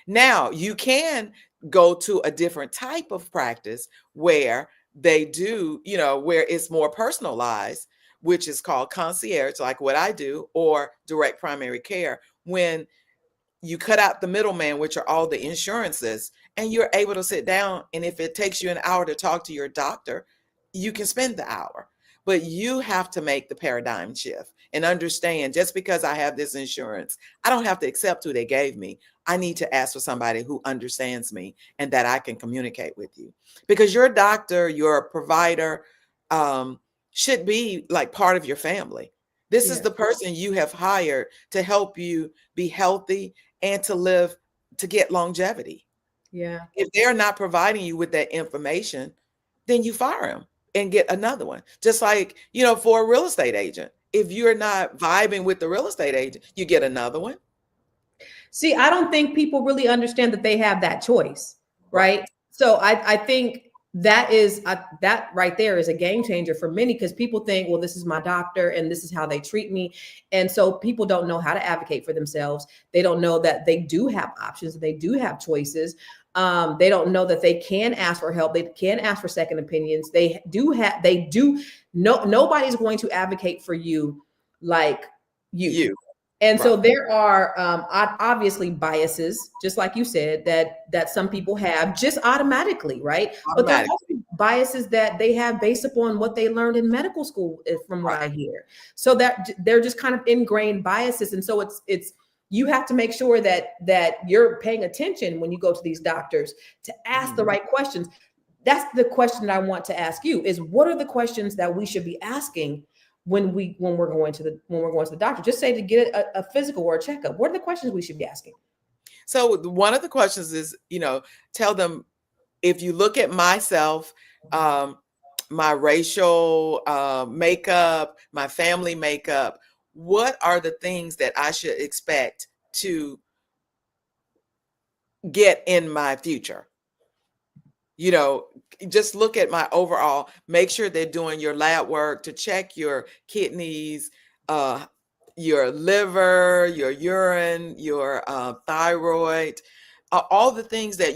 Now, you can go to a different type of practice where they do, where it's more personalized, which is called concierge, like what I do, or direct primary care, when you cut out the middleman, which are all the insurances, and you're able to sit down. And if it takes you an hour to talk to your doctor, you can spend the hour. But you have to make the paradigm shift and understand, just because I have this insurance, I don't have to accept who they gave me. I need to ask for somebody who understands me and that I can communicate with you. Because your doctor, your provider, should be like part of your family. This is Yeah. the person you have hired to help you be healthy and to live, to get longevity. Yeah. If they're not providing you with that information, then you fire them and get another one. Just like, for a real estate agent, if you're not vibing with the real estate agent, you get another one. See, I don't think people really understand that they have that choice, right? Right. So I think that is that right there is a game changer for many, because people think, well, this is my doctor and this is how they treat me. And so people don't know how to advocate for themselves. They don't know that they do have options, they do have choices. They don't know that they can ask for help. They can ask for second opinions. Nobody's going to advocate for you like you. And so Right. there are obviously biases, just like you said, that some people have just automatically, right? But there are Automatically. also biases that they have based upon what they learned in medical school, from what I Right. hear. So that they're just kind of ingrained biases, and so it's you have to make sure that you're paying attention when you go to these doctors to ask the Mhm. right questions. That's the question I want to ask you: is what are the questions that we should be asking when we're going to the doctor? Just say to get a physical or a checkup. What are the questions we should be asking? So one of the questions is, tell them, if you look at myself, my racial makeup, my family makeup, what are the things that I should expect to get in my future? Just look at my overall, make sure they're doing your lab work to check your kidneys, uh, your liver, your urine, your thyroid, all the things that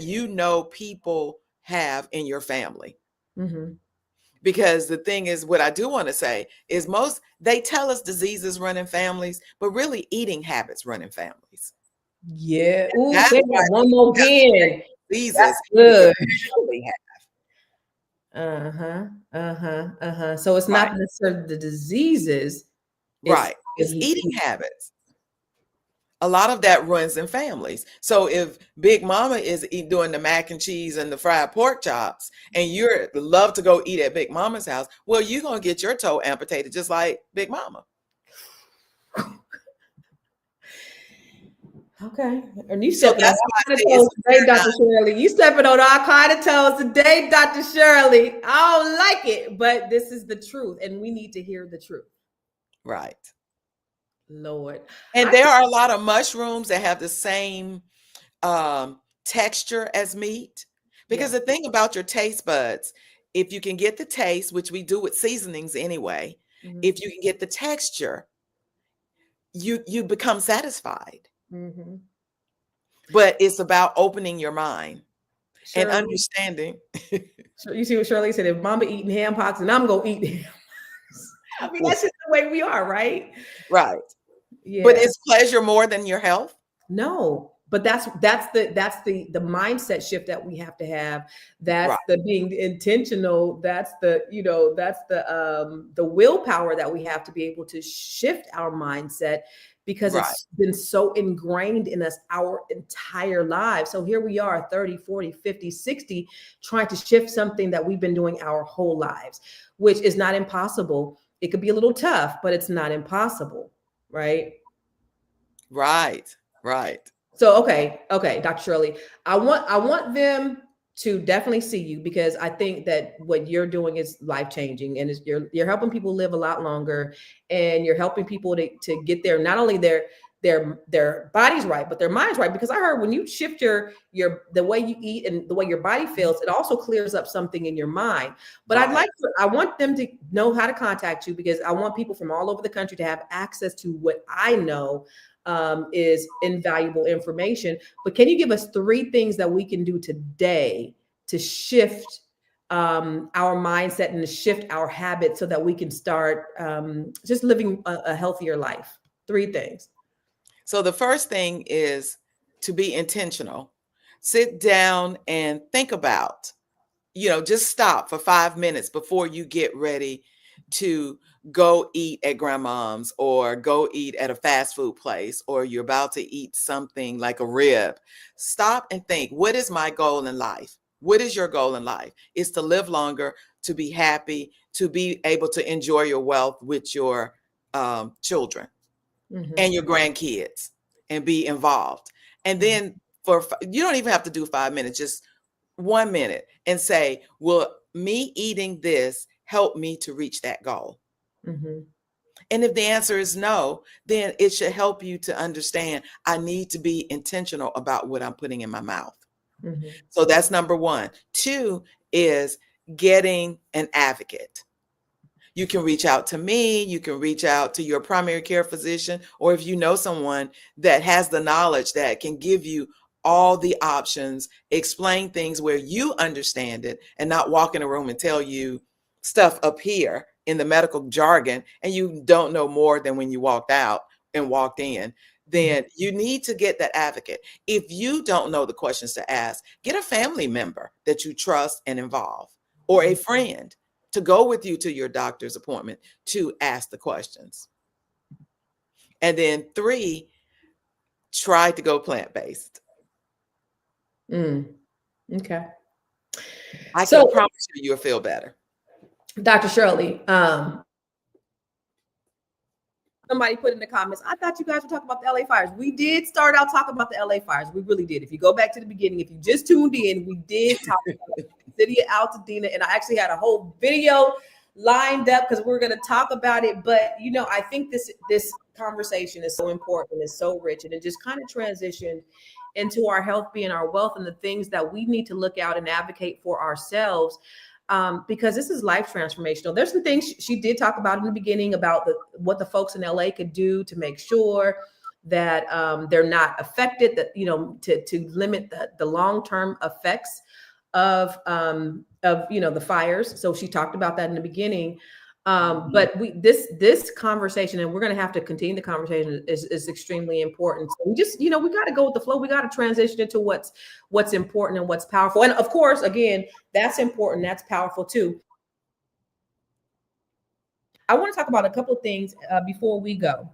people have in your family. Mm-hmm. Because the thing is, what I do want to say is, they tell us diseases run in families, but really eating habits run in families. Yeah. Ooh, That's say why that one more again. diseases That's good. really have. So it's Right. not necessarily the diseases. Right. It's He eating eats. habits. A lot of that runs in families. So if Big Mama is doing the mac and cheese and the fried pork chops, and you love to go eat at Big Mama's house, well, you're going to get your toe amputated just like Big Mama. Okay. And you So stepping on that's all why I kind of say it's toes today, Dr. Shirley. You stepping on all kind of toes today, Dr. Shirley. I don't like it, but this is the truth, and we need to hear the truth. right. Lord. And there are a lot of mushrooms that have the same texture as meat. Because the thing about your taste buds, if you can get the taste, which we do with seasonings anyway, Mhm. if you can get the texture, you become satisfied. Mm-hmm. But it's about opening your mind and Shirley, understanding. you see what Shirley said? If Mama eating ham hocks, and I'm gonna eat ham. I mean, that's just the way we are, right? Right. Yeah. But is pleasure more than your health? No, but that's the mindset shift that we have to have. That's Right. the being intentional. That's the willpower that we have to be able to shift our mindset, because Right. it's been so ingrained in us our entire lives. So here we are 30, 40, 50, 60 trying to shift something that we've been doing our whole lives, which is not impossible. It could be a little tough, but it's not impossible, right? Right. Right. So okay, Dr. Shirley, I want them to definitely see you, because I think that what you're doing is life changing, and you're helping people live a lot longer, and you're helping people to get their, not only their bodies right, but their minds right. Because I heard when you shift your the way you eat and the way your body feels, it also clears up something in your mind. But Right. I want them to know how to contact you, because I want people from all over the country to have access to what I know is invaluable information. But can you give us 3 things that we can do today to shift our mindset and to shift our habits so that we can start just living a healthier life. 3 things. So the first thing is to be intentional. Sit down and think about, just stop for 5 minutes before you get ready to go eat at grandmom's or go eat at a fast food place, or you're about to eat something like a rib. Stop and think, what is my goal in life? What is your goal in life? It's to live longer, to be happy, to be able to enjoy your wealth with your children and your grandkids and be involved. And then you don't even have to do 5 minutes, just 1 minute, and say, will me eating this help me to reach that goal? And if the answer is no, then it should help you to understand I need to be intentional about what I'm putting in my mouth. So that's number 1. 2 is getting an advocate. You can reach out to me, you can reach out to your primary care physician, or if you know someone that has the knowledge that can give you all the options, explain things where you understand it, and not walk in a room and tell you stuff up here in the medical jargon, and you don't know more than when you walked out and walked in, then you need to get that advocate. If you don't know the questions to ask, get a family member that you trust and involve, or a friend to go with you to your doctor's appointment to ask the questions. And then 3, try to go plant-based. Okay. I can promise you'll feel better. Dr. Shirley, somebody put in the comments, I thought you guys were talking about the LA fires. We did start out talking about the LA fires. We really did. If you go back to the beginning, if you just tuned in, we did talk about the city of Altadena. And I actually had a whole video lined up because we're going to talk about it. But, I think this conversation is so important. It's so rich. And it just kind of transitioned into our health being our wealth and the things that we need to look out and advocate for ourselves. Because this is life transformational. There's some things she did talk about in the beginning about what the folks in LA could do to make sure that they're not affected, that, to limit the long-term effects of the fires. So she talked about that in the beginning. But this conversation, and we're going to have to continue the conversation, is extremely important. So we just, we got to go with the flow. We got to transition into what's important and what's powerful. And of course, again, that's important. That's powerful too. I want to talk about a couple of things before we go.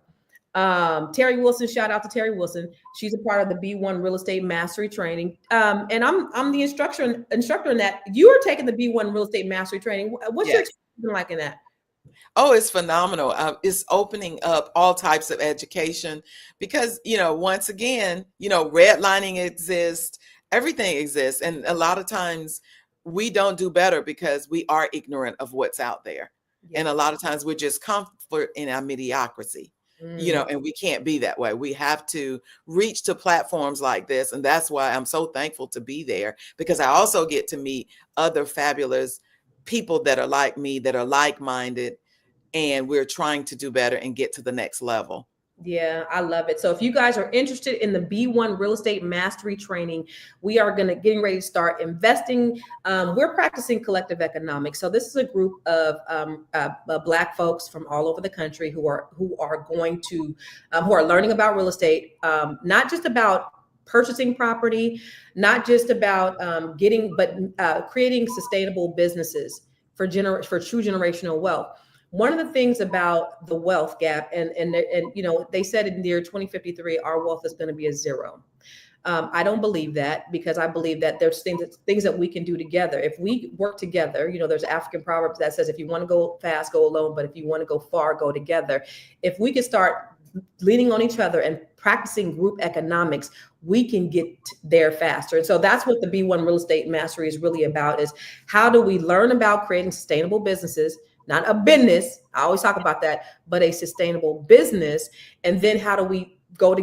Terry Wilson, shout out to Terry Wilson. She's a part of the B1 Real Estate Mastery Training. And I'm the instructor in that. You are taking the B1 Real Estate Mastery Training. What's your experience like in that? Oh, it's phenomenal. It's opening up all types of education because, once again, redlining exists, everything exists. And a lot of times we don't do better because we are ignorant of what's out there. Yeah. And a lot of times we're just comfort in our mediocrity, and we can't be that way. We have to reach to platforms like this. And that's why I'm so thankful to be there, because I also get to meet other fabulous people that are like me, that are like-minded, and we're trying to do better and get to the next level. Yeah, I love it. So if you guys are interested in the B1 Real Estate Mastery Training, we are getting ready to start investing. We're practicing collective economics. So this is a group of Black folks from all over the country who are learning about real estate, not just about purchasing property, not just about creating sustainable businesses for true generational wealth. One of the things about the wealth gap, and they said in the year 2053, our wealth is going to be a 0. I don't believe that, because I believe that there's things that we can do together. If we work together, there's African proverbs that says, if you want to go fast, go alone, but if you want to go far, go together. If we could start leaning on each other and practicing group economics, we can get there faster. And so that's what the B1 Real Estate Mastery is really about, is how do we learn about creating sustainable businesses, not a business, I always talk about that, but a sustainable business. And then how do we go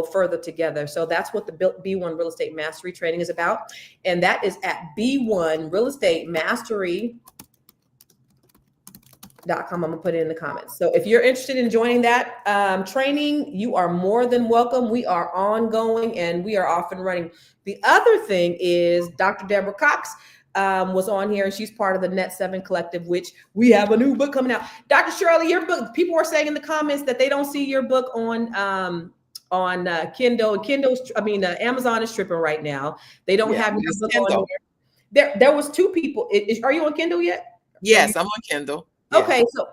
further together? So that's what the B1 Real Estate Mastery Training is about. And that is at B1 Real Estate Mastery.com. I'm going to put it in the comments. So if you're interested in joining that training, you are more than welcome. We are ongoing and we are off and running. The other thing is Dr. Deborah Cox was on here, and she's part of the Net 7 Collective, which we have a new book coming out. Dr. Shirley, your book, people are saying in the comments that they don't see your book on Kindle. Amazon is tripping right now. They don't have your book on there. There was two people. Are you on Kindle yet? Yes, I'm on Kindle. Yeah. Okay, so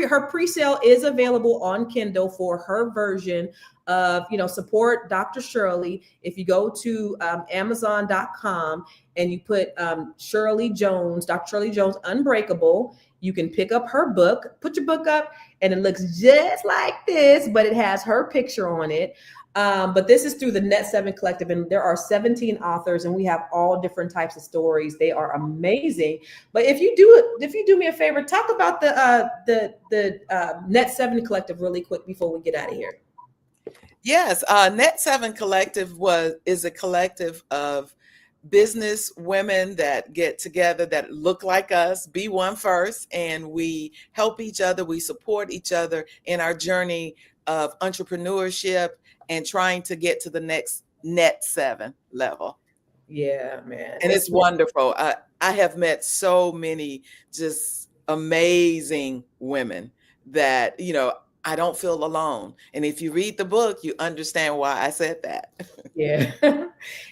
her pre-sale is available on Kindle for her version of, support Dr. Shirley. If you go to Amazon.com and you put Shirley Jones, Dr. Shirley Jones, Unbreakable, you can pick up her book, put your book up, and it looks just like this, but it has her picture on it. But this is through the Net 7 Collective, and there are 17 authors, and we have all different types of stories. They are amazing. But if you do me a favor, talk about the Net 7 Collective really quick before we get out of here. Yes, Net 7 Collective is a collective of business women that get together that look like us, be one first, and we help each other. We support each other in our journey of entrepreneurship and trying to get to the next Net 7 level. Yeah, man. And it's wonderful. I have met so many just amazing women that, I don't feel alone. And if you read the book, you understand why I said that. Yeah.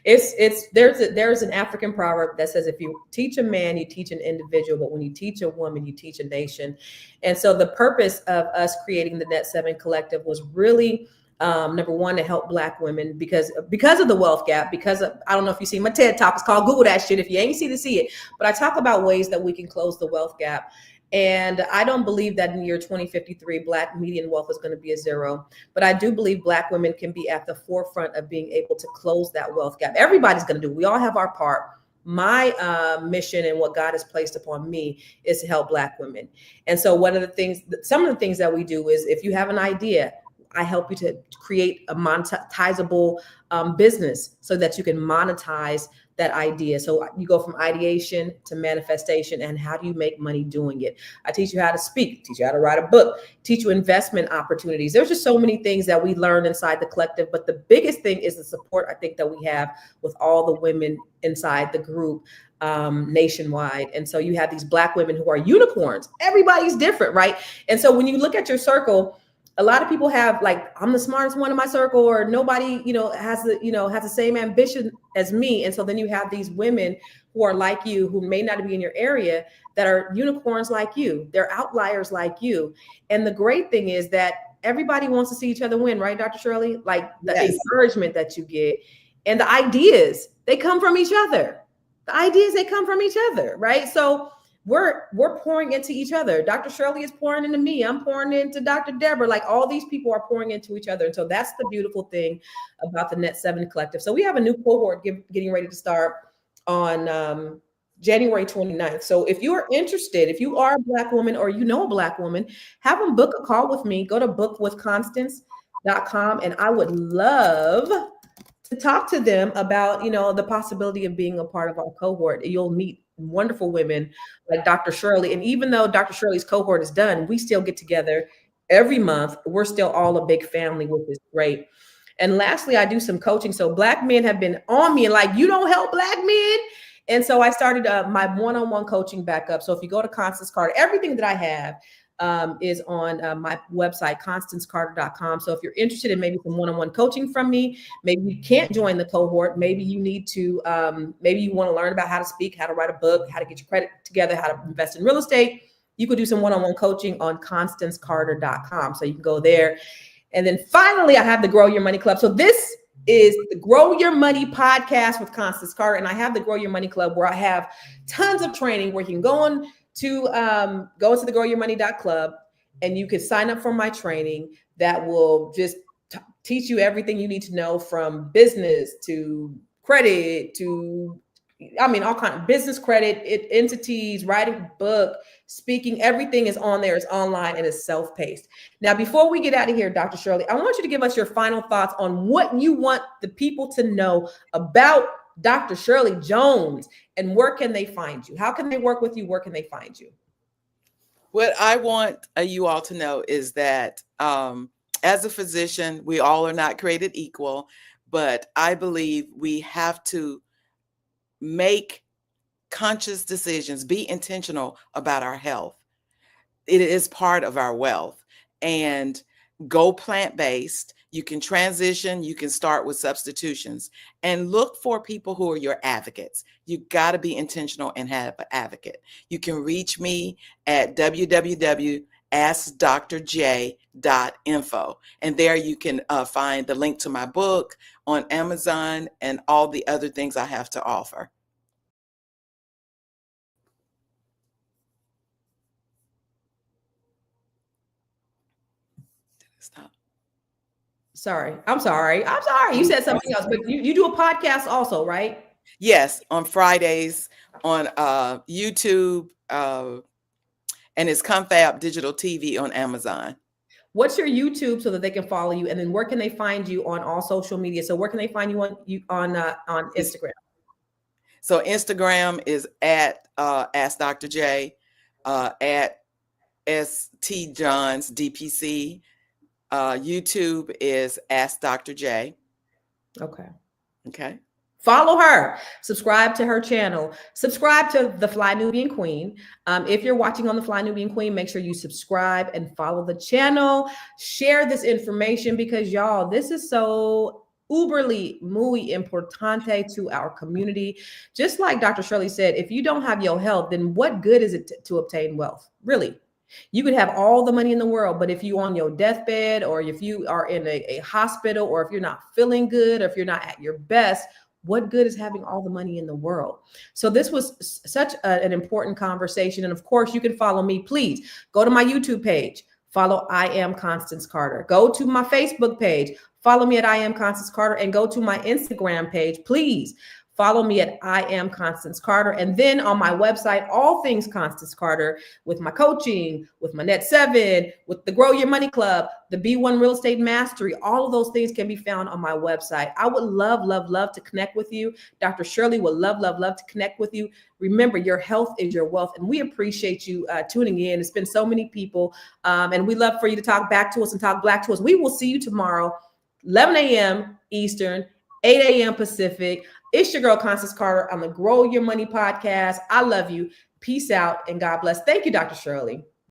There's an African proverb that says, if you teach a man, you teach an individual, but when you teach a woman, you teach a nation. And so the purpose of us creating the Net 7 Collective was really number one, to help Black women because of the wealth gap, I don't know if you see my TED Talk, it's called Google that shit if you ain't see to see it, but I talk about ways that we can close the wealth gap. And I don't believe that in the year 2053, Black median wealth is going to be a zero, but I do believe Black women can be at the forefront of being able to close that wealth gap. Everybody's going to do, we all have our part. My mission and what God has placed upon me is to help Black women. And so some of the things that we do is, if you have an idea, I help you to create a monetizable business so that you can monetize that idea. So you go from ideation to manifestation, and how do you make money doing it? I teach you how to speak, teach you how to write a book, teach you investment opportunities. There's just so many things that we learn inside the collective, but the biggest thing is the support I think that we have with all the women inside the group nationwide. And so you have these Black women who are unicorns. Everybody's different, right? And so when you look at your circle, a lot of people have like, I'm the smartest one in my circle, or nobody, has the same ambition as me. And so then you have these women who are like you, who may not be in your area, that are unicorns like you. They're outliers like you. And the great thing is that everybody wants to see each other win, right, Dr. Shirley? Like the encouragement that you get and the ideas, they come from each other. Right? So we're pouring into each other. Dr. Shirley is pouring into me. I'm pouring into Dr. Deborah. Like, all these people are pouring into each other. And so that's the beautiful thing about the Net 7 Collective. So we have a new cohort getting ready to start on January 29th. So if you are interested, if you are a Black woman or a Black woman, have them book a call with me. Go to bookwithconstance.com, and I would love to talk to them about, the possibility of being a part of our cohort. You'll meet wonderful women like Dr. Shirley. And even though Dr. Shirley's cohort is done, we still get together every month. We're still all a big family, which is great. And lastly, I do some coaching. So Black men have been on me and like, you don't help Black men. And so I started my one-on-one coaching back up. So if you go to Constance Carter, everything that I have is on my website, constancecarter.com. So if you're interested in maybe some one-on-one coaching from me, maybe you can't join the cohort, maybe you need to, maybe you want to learn about how to speak, how to write a book, how to get your credit together, how to invest in real estate, you could do some one-on-one coaching on constancecarter.com. So you can go there. And then finally, I have the Grow Your Money Club. So this is the Grow Your Money podcast with Constance Carter. And I have the Grow Your Money Club, where I have tons of training where you can go into the growyourmoney.club, and you can sign up for my training that will just teach you everything you need to know, from business to credit to, all kinds of business credit, entities, writing a book, speaking, everything is on there. It's online and it's self-paced. Now, before we get out of here, Dr. Shirley, I want you to give us your final thoughts on what you want the people to know about Dr. Shirley Jones, and where can they find you? How can they work with you? Where can they find you? What I want you all to know is that as a physician, we all are not created equal, but I believe we have to make conscious decisions, be intentional about our health. It is part of our wealth. And go plant-based. You can transition, you can start with substitutions, and look for people who are your advocates. You got to be intentional and have an advocate. You can reach me at www.askdrj.info, and there you can find the link to my book on Amazon and all the other things I have to offer. Stop. Sorry. I'm sorry. You said something else, but you do a podcast also, right? Yes, on Fridays on YouTube, and it's Confab Digital TV on Amazon. What's your YouTube so that they can follow you, and then where can they find you on all social media? So where can they find you on Instagram? So Instagram is at Ask Dr. J, at ST Johns DPC. YouTube is Ask Dr. J. Okay. Okay. Follow her, subscribe to her channel, subscribe to the Fly Nubian Queen. If you're watching on the Fly Nubian Queen, make sure you subscribe and follow the channel. Share this information because y'all, this is so uberly muy importante to our community. Just like Dr. Shirley said, if you don't have your health, then what good is it to obtain wealth? Really? You could have all the money in the world, but if you're on your deathbed, or if you are in a hospital, or if you're not feeling good, or if you're not at your best, what good is having all the money in the world? So this was such an important conversation. And of course, you can follow me. Please go to my YouTube page. Follow I Am Constance Carter. Go to my Facebook page. Follow me at I Am Constance Carter, and go to my Instagram page. Please follow me at I Am Constance Carter. And then on my website, all things Constance Carter, with my coaching, with my Net 7, with the Grow Your Money Club, the B1 Real Estate Mastery, all of those things can be found on my website. I would love, love, love to connect with you. Dr. Shirley would love, love, love to connect with you. Remember, your health is your wealth, and we appreciate you tuning in. It's been so many people, and we love for you to talk back to us and talk black to us. We will see you tomorrow, 11 a.m. Eastern, 8 a.m. Pacific. It's your girl, Constance Carter, on the Grow Your Money podcast. I love you. Peace out and God bless. Thank you, Dr. Shirley.